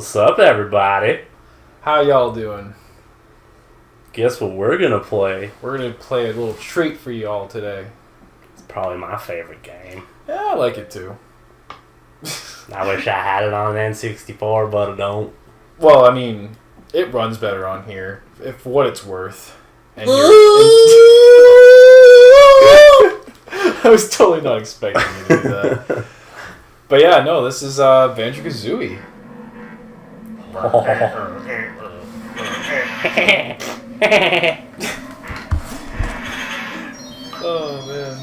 What's up, everybody? How y'all doing? Guess what we're gonna play? We're gonna play a little treat for y'all today. It's probably my favorite game. Yeah, I like it too. I wish I had it on N64, but I don't. Well, I mean, it runs better on here, for what it's worth. And I was totally not expecting you to do that. But yeah, no, this is Banjo Kazooie. Oh man.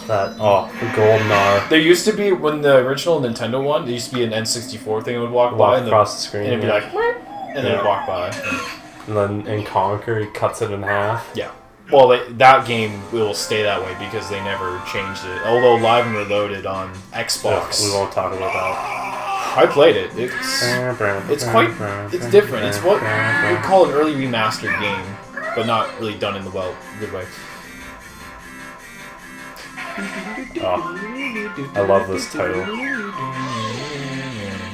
The golden R. There used to be, when the original Nintendo one, there used to be an N64 thing that would walk by across the screen, and it'd be like, and then it'd walk by. And then in Conquer, he cuts it in half. Yeah. Well, that game will stay that way because they never changed it. Although Live and Reloaded on Xbox, We won't talk about that. I played it. It's different. It's what we call an early remastered game, but not really done in the good way. Oh, I love this title.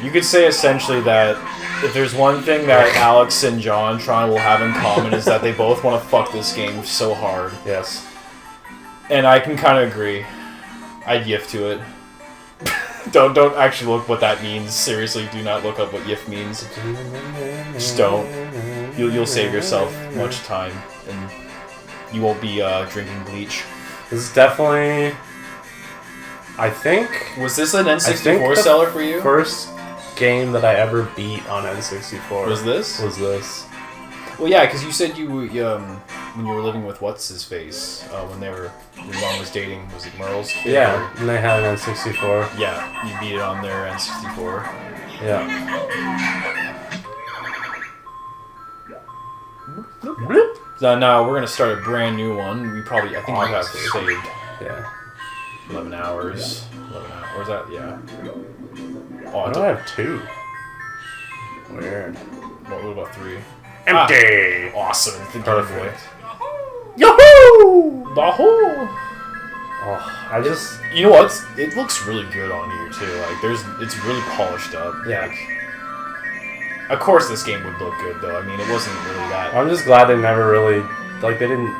You could say essentially that if there's one thing that Alex and John Tron will have in common is that they both want to fuck this game so hard. Yes. And I can kind of agree. I'd yiff to it. Don't actually look what that means. Seriously, do not look up what yiff means. Just don't. You'll save yourself much time, and you won't be drinking bleach. This is definitely... I think... Was this an N64 seller for you? First game that I ever beat on N64. Was this? Well, yeah, because you said you when you were living with what's-his-face, when your mom was dating, was it Merle's kid? Yeah, and they had an N64. Yeah, you beat it on their N64. Yeah. So now we're going to start a brand new one. I think we have saved. Yeah. 11 hours. 11 hours. That? Yeah. Oh, I don't have 2. Weird. What about 3? Empty! Awesome. Perfect. Yahoo! Bahoo! Oh, I just... You know what? It looks really good on here, too. Like, it's really polished up. Yeah. Of course this game would look good, though. I mean, it wasn't really that... I'm just glad they never really... Like, they didn't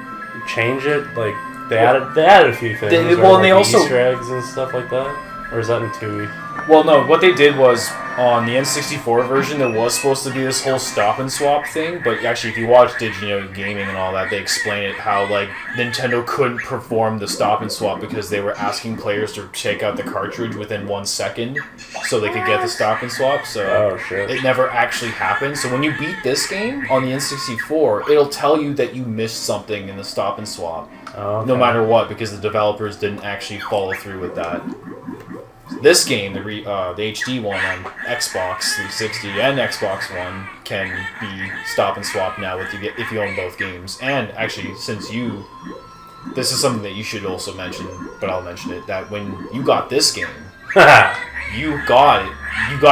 change it. Like, they added a few things. And they also... Easter eggs and stuff like that. Or is that in 2E? Well, no. What they did was, on the N64 version, there was supposed to be this whole stop and swap thing. But actually, if you watch Digino Gaming and all that, they explain it how, like, Nintendo couldn't perform the stop and swap because they were asking players to take out the cartridge within 1 second so they could get the stop and swap. So it never actually happened. So when you beat this game on the N64, it'll tell you that you missed something in the stop and swap. Oh, okay. No matter what, because the developers didn't actually follow through with that. This game, the HD one on Xbox 360 and Xbox One, can be stop and swap now if you own both games. And actually, this is something that you should also mention, but I'll mention it, that when you got this game, you got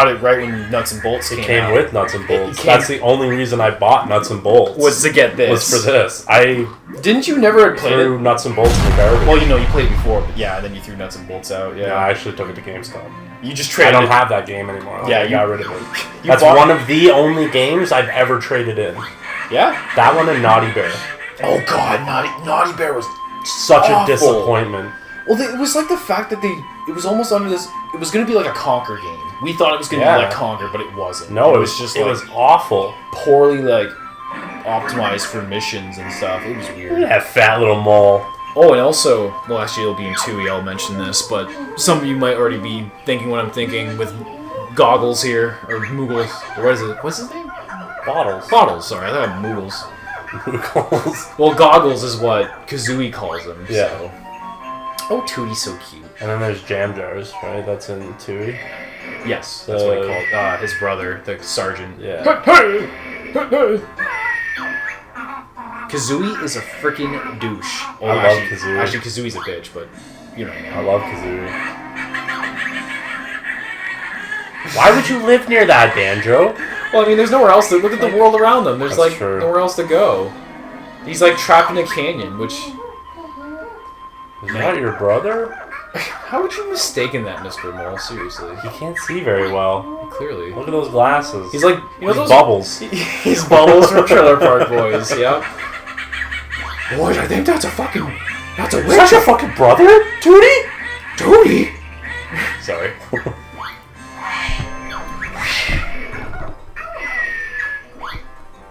it right when Nuts and Bolts came out. It came with Nuts and Bolts. That's the only reason I bought Nuts and Bolts. Was to get this. Was for this. Didn't you never play it? Threw Nuts and Bolts in the garbage. Well, you played it before, but yeah, then you threw Nuts and Bolts out. Yeah, I actually took it to GameStop. You just traded. I don't have that game anymore. Yeah, I got rid of it. That's one of the only games I've ever traded in. Yeah? That one and Naughty Bear. Oh god, Naughty Bear was such a disappointment. Well, it was like the fact that it was almost under this... It was going to be like a Conquer game. We thought it was going to be like Conquer, but it wasn't. No, it was just it was awful. Poorly, optimized for missions and stuff. It was weird. That fat little mole. Oh, and also... Well, actually, it'll be in 2E, I'll mention this, but some of you might already be thinking what I'm thinking with Goggles here, or Moogles. What is it? What's his name? Bottles, sorry. I thought I had Moogles. Moogles. Well, Goggles is what Kazooie calls him, yeah. So... Oh, Tootie's so cute. And then there's Jam Jars, right? That's in 2E? Yes, that's what he called his brother, the sergeant. Yeah. Kazooie is a freaking douche. Oh, I love Kazooie. Actually, Kazooie's a bitch, but, I love Kazooie. Why would you live near that, Banjo? Well, I mean, there's nowhere else to... Look at the world around them. There's, nowhere else to go. He's, trapped in a canyon, which... Is that your brother? How would you mistaken that, Mr. Mole? Seriously. He can't see very well. Clearly. Look at those glasses. He's like, you know, He's those Bubbles. He's Bubbles from Trailer Park Boys. Yep. Boy, I think that's a witch. Is that your fucking brother, Tootie? Tootie. Sorry.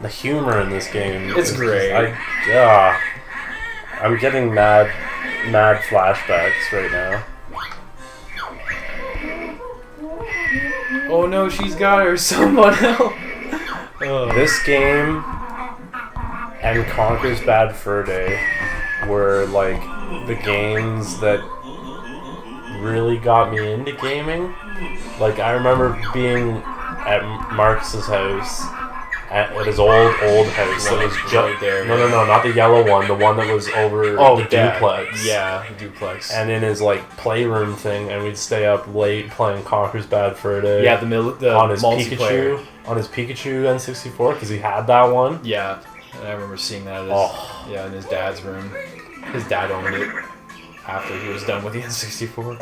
The humor in this game. It's great. I'm getting mad flashbacks right now. Oh no, she's got her. Someone else. This game and Conker's Bad Fur Day were like the games that really got me into gaming. Like I remember being at Marcus's house. At his old house that was just right there. No, not the yellow one. The one that was over the duplex. Yeah, the duplex. And in his like playroom thing, and we'd stay up late playing Conker's Bad Fur Day. Yeah, the on his multiplayer. Pikachu, N64 because he had that one. Yeah, and I remember seeing that. In his dad's room. His dad owned it after he was done with the N64.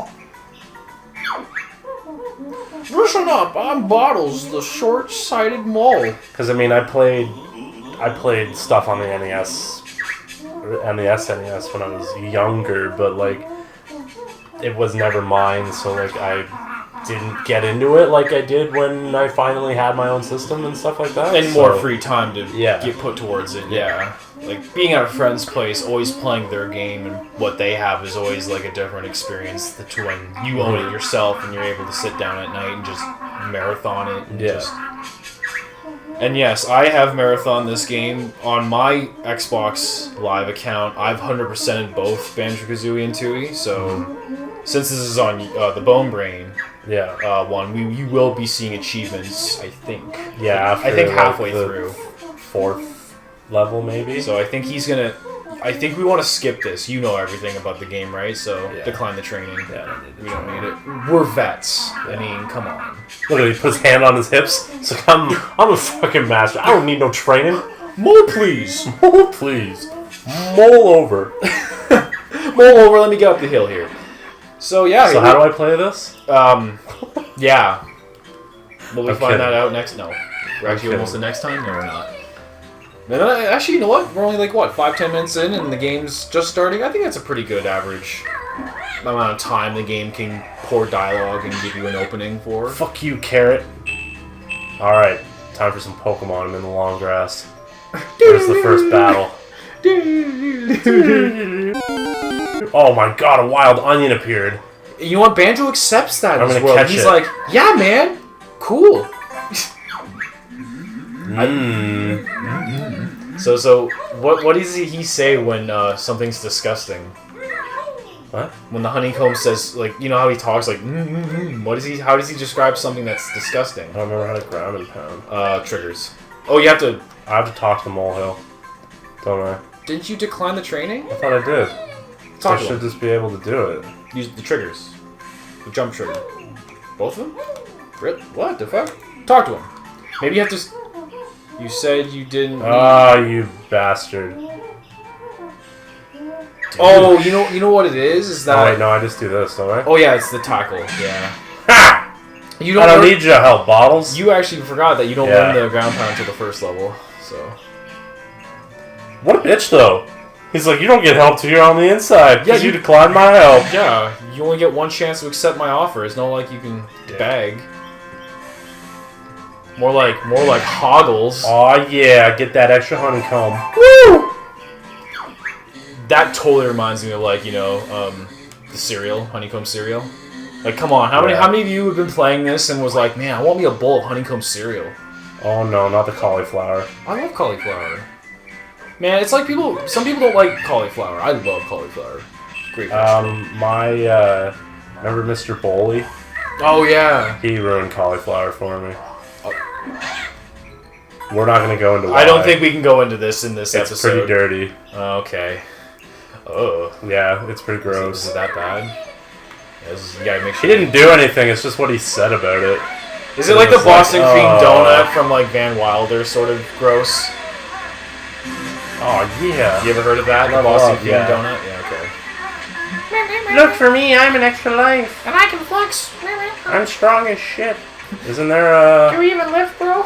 Listen up, I'm Bottles, the short-sighted mole. Because I mean, I played stuff on the NES and the SNES when I was younger, but like it was never mine. So like I didn't get into it like I did when I finally had my own system and stuff like that. And more free time to Yeah. get put towards it. Yeah. Like being at a friend's place, always playing their game and what they have is always like a different experience to when you own it yourself and you're able to sit down at night and just marathon it. And And yes, I have marathon this game on my Xbox Live account. I've 100%ed both Banjo Kazooie and Tooie. So since this is on the Bone Brain one, you will be seeing achievements. I think. Yeah, I think halfway through. Fourth level maybe. So I think he's gonna. I think we want to skip this. You know everything about the game, right? So decline the training. Yeah, we don't need it. We're vets. I mean, come on. Look at he puts his hand on his hips. It's like I'm a fucking master. I don't need no training. Mole, please. Mole, please. Mole over. Mole over. Let me get up the hill here. So yeah. So how do I play this? Yeah. Will we I'm find kidding. that out next? No. We're actually almost the next time. No, we're not. No, actually, you know what? We're only like, 5-10 minutes in and the game's just starting? I think that's a pretty good average amount of time the game can pour dialogue and give you an opening for. Fuck you, carrot. Alright, time for some Pokemon. I'm in the long grass. There's the first battle. Oh my god, a wild onion appeared. You know what? Banjo accepts that I'm as gonna well. catch He's it. like, yeah, man. Cool. So what does he say when something's disgusting? What? When the honeycomb says, like, you know how he talks like, how does he describe something that's disgusting? I don't remember how to ground and pound. Triggers. Oh, you have to. I have to talk to Molehill, don't I? Didn't you decline the training? I thought I did. So I Talk to should him. just be able to do it. Use the triggers. The jump trigger. Both of them? What the fuck? Talk to him. Maybe you have to. You said you didn't. Ah, you bastard. Oh, you know what it is? Is that? Oh wait, no, I just do this, don't I? Oh yeah, it's the tackle. Yeah. Ha! You I don't need your help, Bottles. You actually forgot that you don't learn the ground pound until the first level. So. What a bitch, though. He's like, you don't get help till you're on the inside. Yeah, you declined my help. Yeah, you only get one chance to accept my offer. It's not like you can beg. More like hoggles. Aw, yeah, get that extra honeycomb. Woo! That totally reminds me of the cereal, honeycomb cereal. Like, come on, how many of you have been playing this and was like, man, I want me a bowl of honeycomb cereal? Oh no, not the cauliflower. I love cauliflower. Man, it's like some people don't like cauliflower. I love cauliflower. Great vegetable. Remember Mr. Boley? Oh yeah. He ruined cauliflower for me. We're not going to go into why. I don't think we can go into this in this episode. It's pretty dirty. Okay. Oh. Yeah, it's pretty gross. Is it that bad? You gotta make sure. He didn't do anything, it's just what he said about it. Is it like the Boston cream donut from like Van Wilder, sort of gross? Oh, yeah. You ever heard of that? The Boston cream donut? Yeah, okay. Look for me, I'm an extra life. And I can flex. I'm strong as shit. Isn't there a... Can we even lift, bro?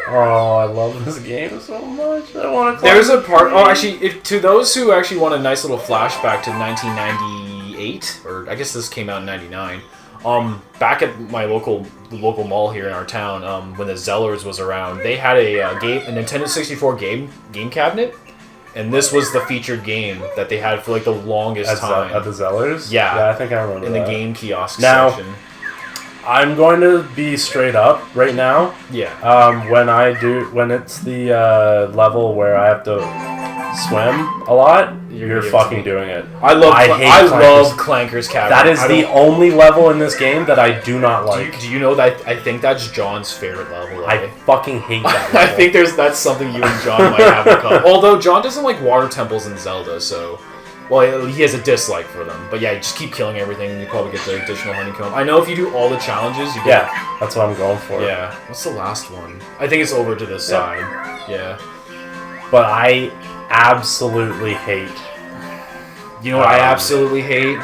Oh, I love this game so much. I want to. There's a part. Oh, actually, to those who actually want a nice little flashback to 1998, or I guess this came out in '99. Back at my local mall here in our town, when the Zellers was around, they had a Nintendo 64 game cabinet, and this was the featured game that they had for like the longest time. At the Zellers? Yeah, I think I remember in that. the game kiosk Now, section. I'm going to be straight up right now. Yeah. When it's the level where I have to swim a lot, you're fucking doing it. I love Clanker's Cabinet. That is the only level in this game that I do not like. Do you know that I think that's John's favorite level? I fucking hate that level. I think that's something you and John might have in common. Although John doesn't like water temples in Zelda, so... Well, he has a dislike for them. But yeah, you just keep killing everything and you probably get the additional honeycomb. I know if you do all the challenges, you get... Yeah, that's what I'm going for. Yeah. What's the last one? I think it's over to this side. Yeah. But I absolutely hate... You know what I absolutely hate?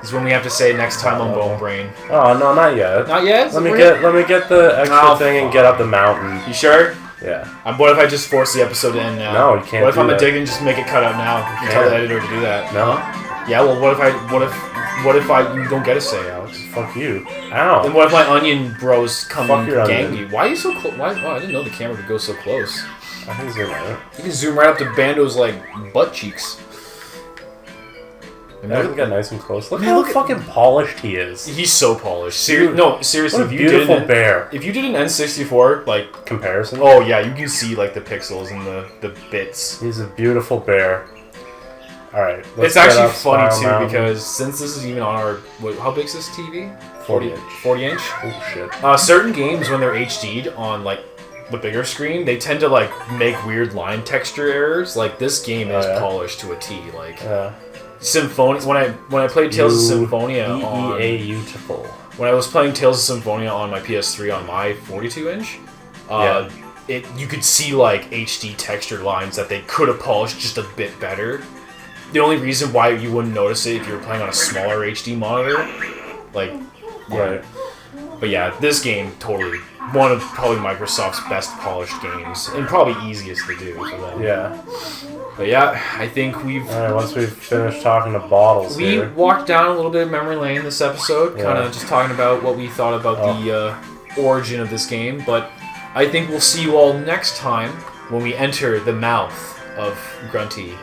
Is when we have to say next time on Bone Brain. Oh, no, not yet. Not yet? Let me get the extra thing and get up the mountain. You sure? Yeah. What if I just force the episode to end now? No, you can't. What if I'm do a that. dig and just make it cut out now? You tell the editor to do that. No. Yeah. Well, what if you don't get a say, Alex? Fuck you. Ow. And what if my onion bros come and your gang onion. you? Why are you so close? Why? Oh, I didn't know the camera could go so close. I can zoom out. You can zoom right up to Bando's like butt cheeks. I can get nice and close. Look how fucking polished he is. He's so polished. Dude, Seriously, what a beautiful bear. If you did an N64 like Comparison? oh yeah, you can see like the pixels and the bits. He's a beautiful bear. Alright. It's actually funny too because since this is even on our how big is this TV? 40 inch. 40 inch? Oh shit. Certain games when they're HD'd on like the bigger screen, they tend to like make weird line texture errors. Like this game is polished to a T. Like Symphonia. When I played Tales of Symphonia on beautiful. When I was playing Tales of Symphonia on my PS3 on my 42 inch, you could see like HD texture lines that they could have polished just a bit better. The only reason why you wouldn't notice it if you were playing on a smaller HD monitor, like right. But yeah, this game totally one of probably Microsoft's best polished games and probably easiest to do for them. Yeah. But yeah, I think we've... Alright, once we've finished talking to bottles we walked down a little bit of memory lane this episode, kind of just talking about what we thought about the origin of this game, but I think we'll see you all next time when we enter the mouth of Grunty.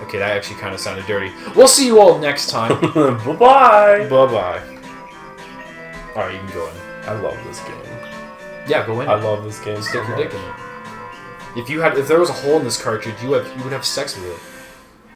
Okay, that actually kind of sounded dirty. We'll see you all next time. Bye-bye! Bye-bye. Alright, you can go in. I love this game. Yeah, go in. I love this game. Stick your dick in it. If there was a hole in this cartridge, you would have sex with it.